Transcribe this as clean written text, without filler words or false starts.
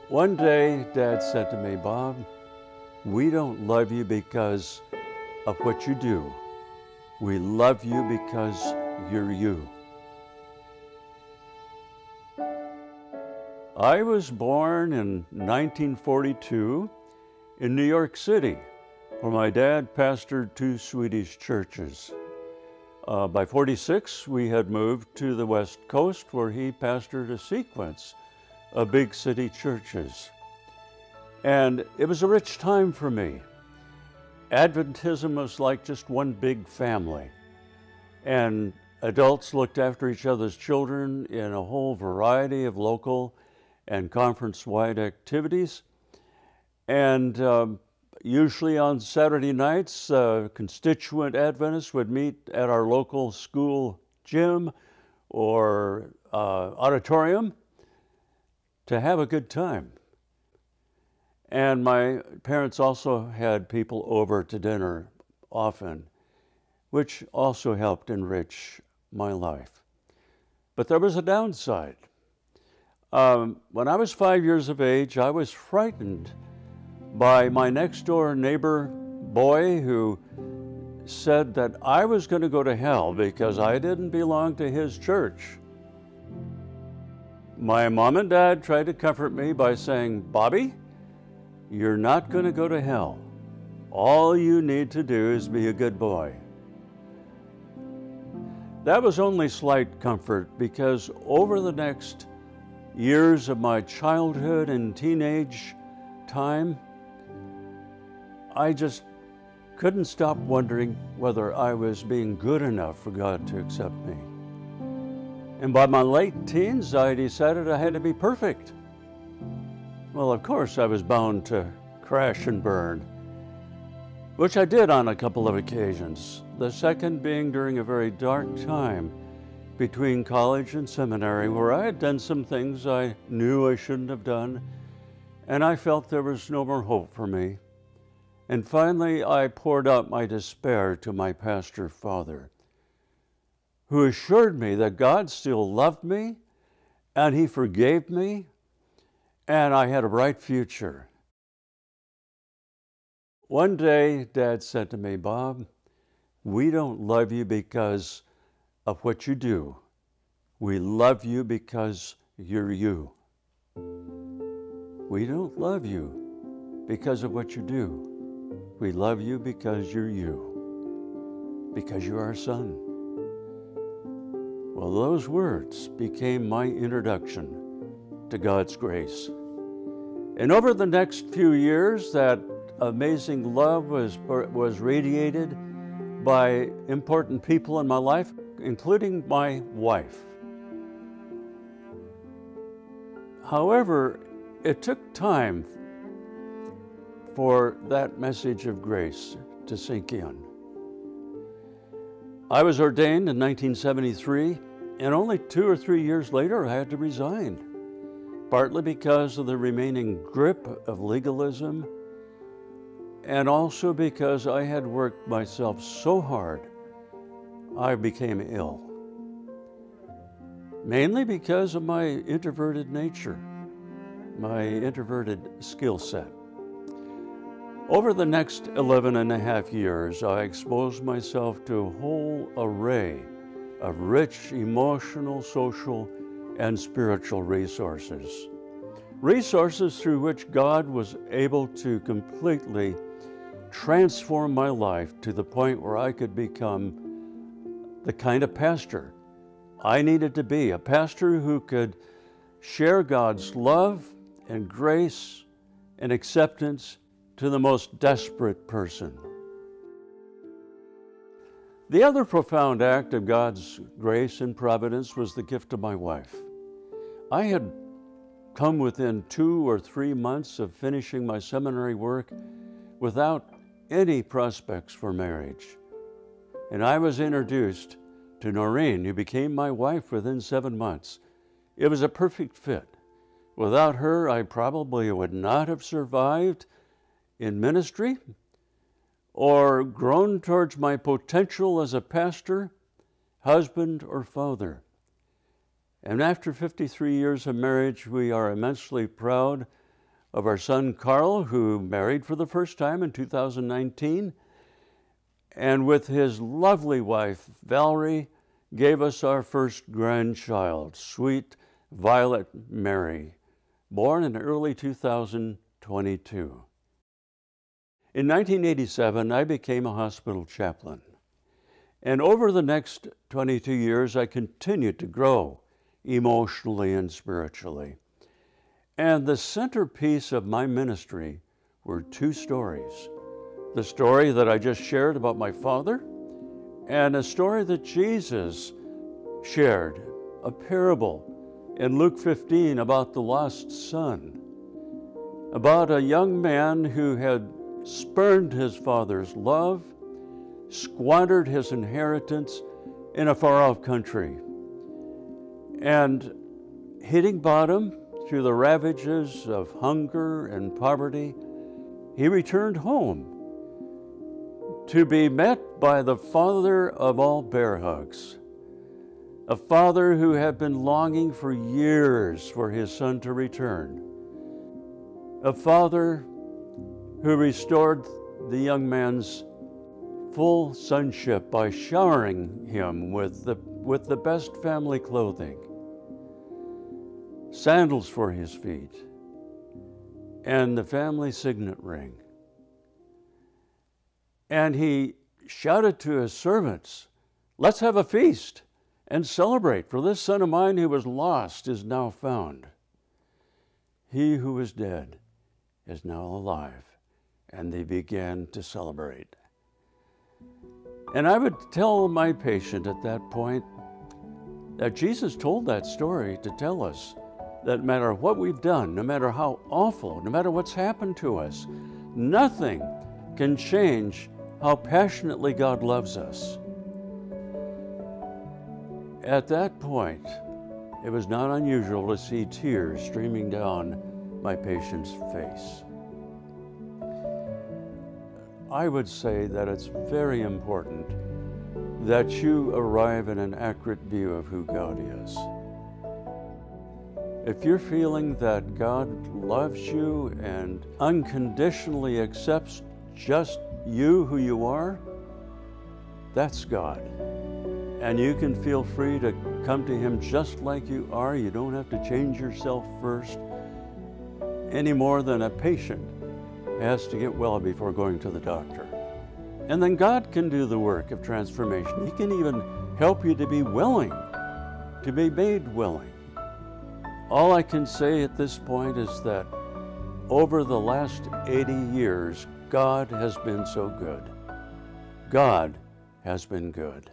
One day, Dad said to me, "Bob, we don't love you because of what you do. We love you because you're you." I was born in 1942 in New York City, where my dad pastored two Swedish churches. By 46, we had moved to the West Coast, where he pastored a sequence of big city churches. And it was a rich time for me. Adventism was like just one big family. And adults looked after each other's children in a whole variety of local and conference-wide activities. And usually on Saturday nights, constituent Adventists would meet at our local school gym or auditorium to have a good time. And my parents also had people over to dinner often, which also helped enrich my life. But there was a downside. When I was 5 years of age, I was frightened by my next door neighbor boy who said that I was going to go to hell because I didn't belong to his church. My mom and dad tried to comfort me by saying, "Bobby, you're not going to go to hell. All you need to do is be a good boy." That was only slight comfort, because over the next years of my childhood and teenage time, I just couldn't stop wondering whether I was being good enough for God to accept me. And by my late teens, I decided I had to be perfect. Well, of course, I was bound to crash and burn, which I did on a couple of occasions. The second being during a very dark time between college and seminary, where I had done some things I knew I shouldn't have done, and I felt there was no more hope for me. And finally, I poured out my despair to my pastor father, who assured me that God still loved me, and he forgave me, and I had a bright future. One day, Dad said to me, "Bob, we don't love you because of what you do. We love you because you're you." We don't love you because of what you do. We love you because you're you, because you're our son. Well, those words became my introduction to God's grace. And over the next few years, that amazing love was radiated by important people in my life, including my wife. However, it took time for that message of grace to sink in. I was ordained in 1973, and only 2 or 3 years later I had to resign, partly because of the remaining grip of legalism, and also because I had worked myself so hard I became ill. Mainly because of my introverted nature, my introverted skill set. Over the next 11 and a half years, I exposed myself to a whole array of rich emotional, social, and spiritual resources. Resources through which God was able to completely transform my life to the point where I could become the kind of pastor I needed to be, a pastor who could share God's love and grace and acceptance to the most desperate person. The other profound act of God's grace and providence was the gift of my wife. I had come within 2 or 3 months of finishing my seminary work without any prospects for marriage. And I was introduced to Noreen, who became my wife within 7 months. It was a perfect fit. Without her, I probably would not have survived in ministry or grown towards my potential as a pastor, husband, or father. And after 53 years of marriage, we are immensely proud of our son Carl, who married for the first time in 2019, and with his lovely wife Valerie, gave us our first grandchild, sweet Violet Mary, born in early 2022. In 1987, I became a hospital chaplain. And over the next 22 years, I continued to grow emotionally and spiritually. And the centerpiece of my ministry were two stories. The story that I just shared about my father, and a story that Jesus shared, a parable in Luke 15 about the lost son, about a young man who had spurned his father's love, squandered his inheritance in a far-off country, and hitting bottom through the ravages of hunger and poverty, he returned home to be met by the father of all bear hugs, a father who had been longing for years for his son to return, a father who restored the young man's full sonship by showering him with the best family clothing, sandals for his feet, and the family signet ring. And he shouted to his servants, "Let's have a feast and celebrate, for this son of mine who was lost is now found. He who was dead is now alive." And they began to celebrate. And I would tell my patient at that point that Jesus told that story to tell us that no matter what we've done, no matter how awful, no matter what's happened to us, nothing can change how passionately God loves us. At that point, it was not unusual to see tears streaming down my patient's face. I would say that it's very important that you arrive at an accurate view of who God is. If you're feeling that God loves you and unconditionally accepts just you who you are, that's God. And you can feel free to come to Him just like you are. You don't have to change yourself first, any more than a patient has to get well before going to the doctor. And then God can do the work of transformation. He can even help you to be willing, to be made willing. All I can say at this point is that over the last 80 years, God has been so good. God has been good.